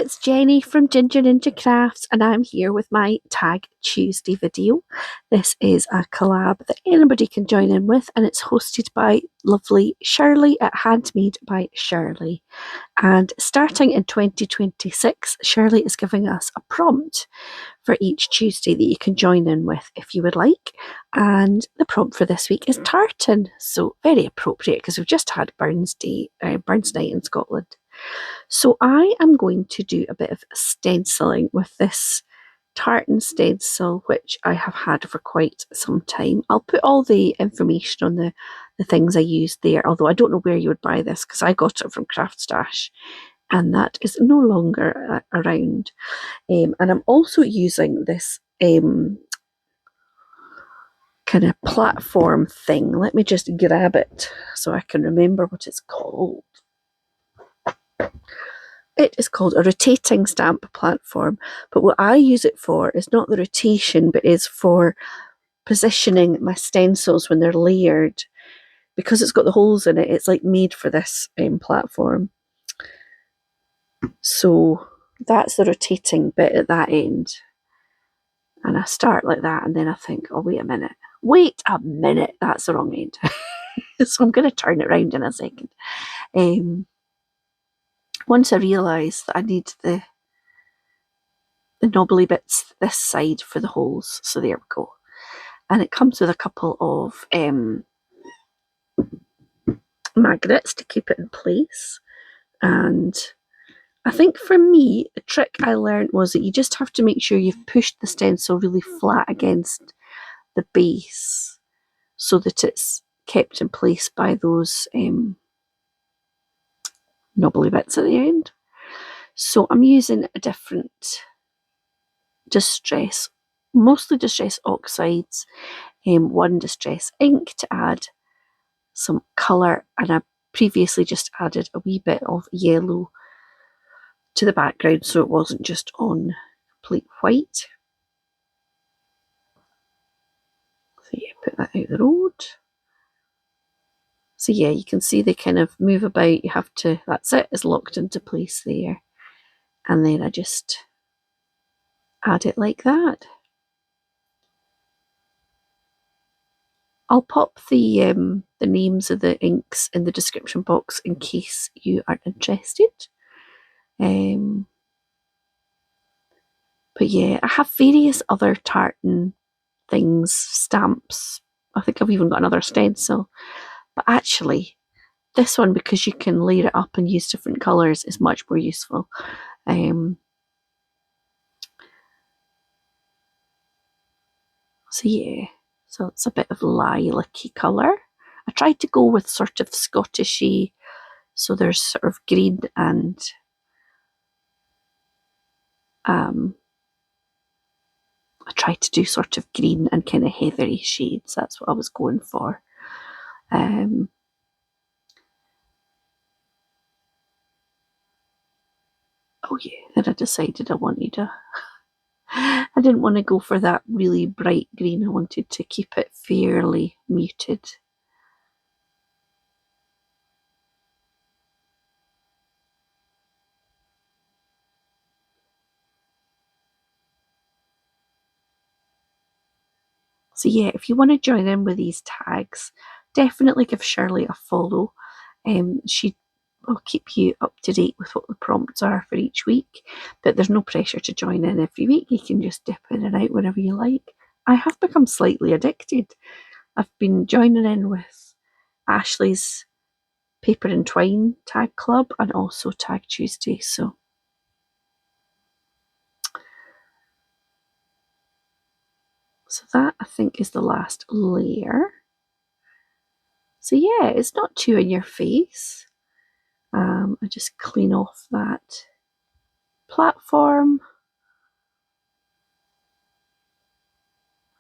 it's Jenny from Ginger Ninja Crafts, and I'm here with my Tag Tuesday video. This is a collab that anybody can join in with, and it's hosted by lovely Shirley at Handmade by Shirley. And starting in 2026, Shirley is giving us a prompt for each Tuesday that you can join in with if you would like. And the prompt for this week is tartan, so very appropriate because we've just had Burns Night in Scotland. So I am going to do a bit of stenciling with this tartan stencil, which I have had for quite some time. I'll put all the information on the things I used there, although I don't know where you would buy this because I got it from Craft Stash and that is no longer around. And I'm also using this kind of platform thing. Let me just grab it so I can remember what it's called. It is called a rotating stamp platform, but what I use it for is not the rotation, but is for positioning my stencils when they're layered. Because it's got the holes in it, it's like made for this platform. So that's the rotating bit at that end. And I start like that, and then I think, oh, wait a minute, that's the wrong end. So I'm going to turn it around in a second. Once I realise that I need the knobbly bits this side for the holes, so there we go. And it comes with a couple of magnets to keep it in place. And I think for me, the trick I learned was that you just have to make sure you've pushed the stencil really flat against the base so that it's kept in place by those knobbly bits at the end. So I'm using a different distress, mostly distress oxides, one distress ink to add some colour, and I previously just added a wee bit of yellow to the background so it wasn't just on complete white. So yeah, put that out the road. So yeah, you can see they kind of move about. You have to, that's it, it's locked into place there. And then I just add it like that. I'll pop the names of the inks in the description box in case you are interested. But yeah, I have various other tartan things, stamps. I think I've even got another stencil. But actually, this one, because you can layer it up and use different colours, is much more useful. So yeah, so it's a bit of lilac-y colour. I tried to go with sort of Scottishy, so there's sort of green and I tried to do sort of green and kind of heathery shades. That's what I was going for. Oh yeah, then I decided I didn't want to go for that really bright green. I wanted to keep it fairly muted. So yeah, if you want to join in with these tags, definitely give Shirley a follow. She will keep you up to date with what the prompts are for each week, but there's no pressure to join in every week. You can just dip in and out whenever you like. I have become slightly addicted. I've been joining in with Ashley's Paper and Twine Tag Club and also Tag Tuesday, so that I think is the last layer. So yeah, it's not too in your face. I just clean off that platform,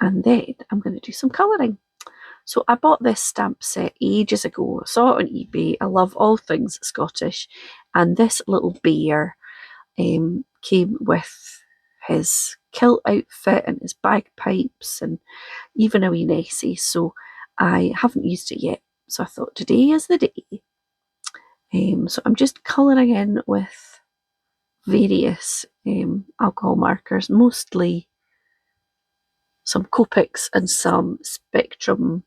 and then I'm going to do some colouring. So I bought this stamp set ages ago. I saw it on eBay. I love all things Scottish, and this little bear came with his kilt outfit and his bagpipes and even a wee Nessie. So I haven't used it yet. So I thought today is the day. So I'm just colouring in with various alcohol markers, mostly some Copics and some Spectrum,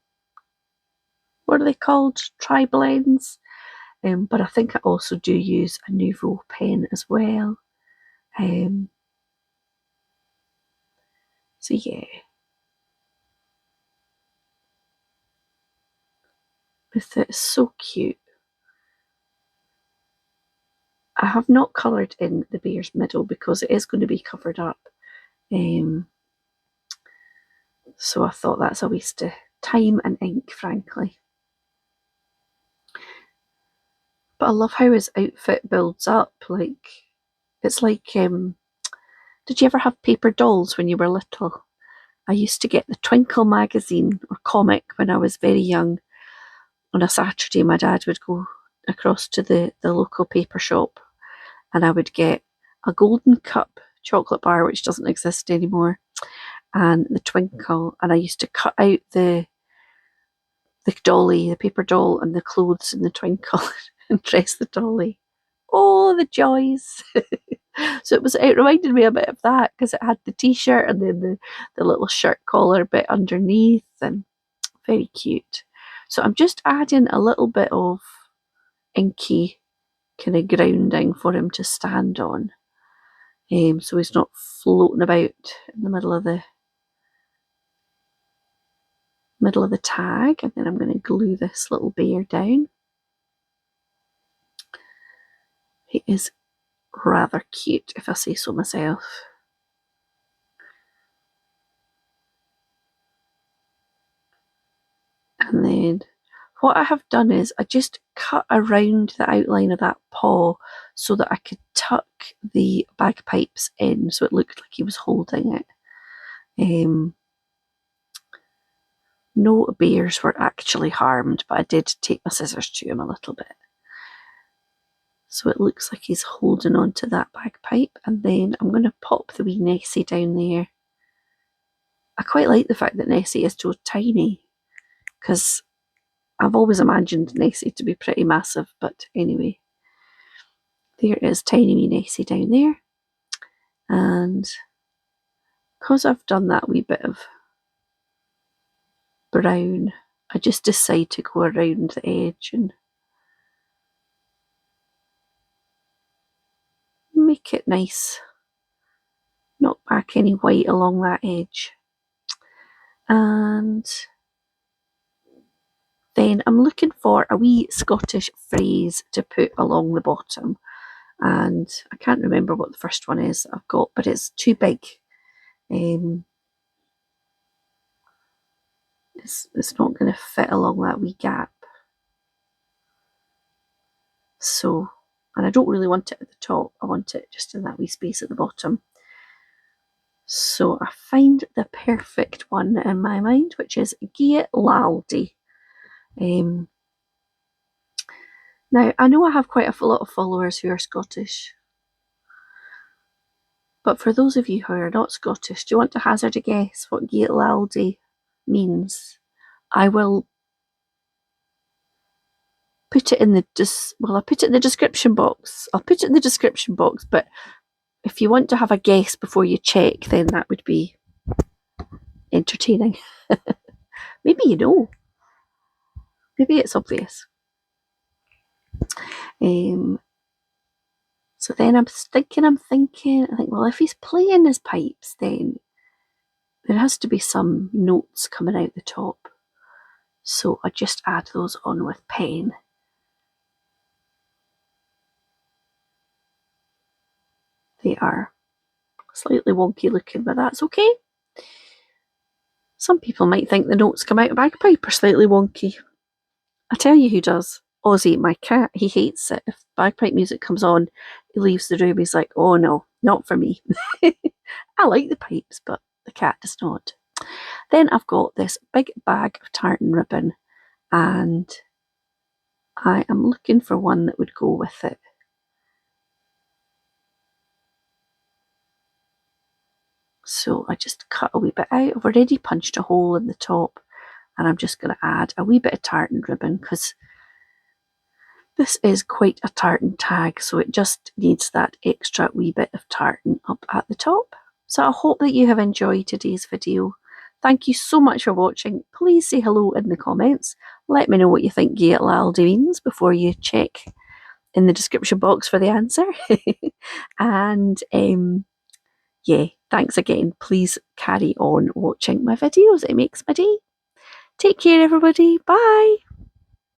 what are they called? Tri-blends. But I think I also do use a Nouveau pen as well. So yeah. It's so cute. I have not coloured in the bear's middle because it is going to be covered up. So I thought that's a waste of time and ink, frankly. But I love how his outfit builds up. Like, it's like, did you ever have paper dolls when you were little? I used to get the Twinkle magazine or comic when I was very young. On a Saturday, my dad would go across to the local paper shop and I would get a Golden Cup chocolate bar, which doesn't exist anymore, and the Twinkle. And I used to cut out the dolly, the paper doll, and the clothes in the Twinkle and dress the dolly. Oh, the joys. So it reminded me a bit of that because it had the t-shirt and then the little shirt collar bit underneath, and very cute. So I'm just adding a little bit of inky kind of grounding for him to stand on, so he's not floating about in the middle of the tag. And then I'm going to glue this little bear down. He is rather cute, if I say so myself. And then what I have done is I just cut around the outline of that paw so that I could tuck the bagpipes in so it looked like he was holding it. No bears were actually harmed, but I did take my scissors to him a little bit. So it looks like he's holding on to that bagpipe. And then I'm going to pop the wee Nessie down there. I quite like the fact that Nessie is so tiny, because I've always imagined Nessie to be pretty massive, but anyway. There is tiny wee Nessie down there. And because I've done that wee bit of brown, I just decide to go around the edge and make it nice. Knock back any white along that edge. And then I'm looking for a wee Scottish phrase to put along the bottom. And I can't remember what the first one is I've got, but it's too big. It's not going to fit along that wee gap. So, and I don't really want it at the top. I want it just in that wee space at the bottom. So I find the perfect one in my mind, which is Laldy. Now, I know I have quite a lot of followers who are Scottish, but for those of you who are not Scottish, do you want to hazard a guess what Laldy means? I will put it in the I'll put it in the description box. I'll put it in the description box, but if you want to have a guess before you check, then that would be entertaining. Maybe you know. Maybe it's obvious. So then I'm thinking, I think, well, if he's playing his pipes, then there has to be some notes coming out the top. So I just add those on with pen. They are slightly wonky looking, but that's okay. Some people might think the notes come out of bagpipe are slightly wonky. I tell you who does. Ozzy, my cat, he hates it. If bagpipe music comes on, he leaves the room. He's like, oh no, not for me. I like the pipes, but the cat does not. Then I've got this big bag of tartan ribbon, and I am looking for one that would go with it. So I just cut a wee bit out. I've already punched a hole in the top, and I'm just going to add a wee bit of tartan ribbon because This is quite a tartan tag, so it just needs that extra wee bit of tartan up at the top. So I hope that you have enjoyed today's video. Thank you so much for watching. Please say hello in the comments. Let me know what you think Laldy means before you check in the description box for the answer. And yeah, thanks again. Please carry on watching my videos. It makes my day. Take care, everybody. Bye.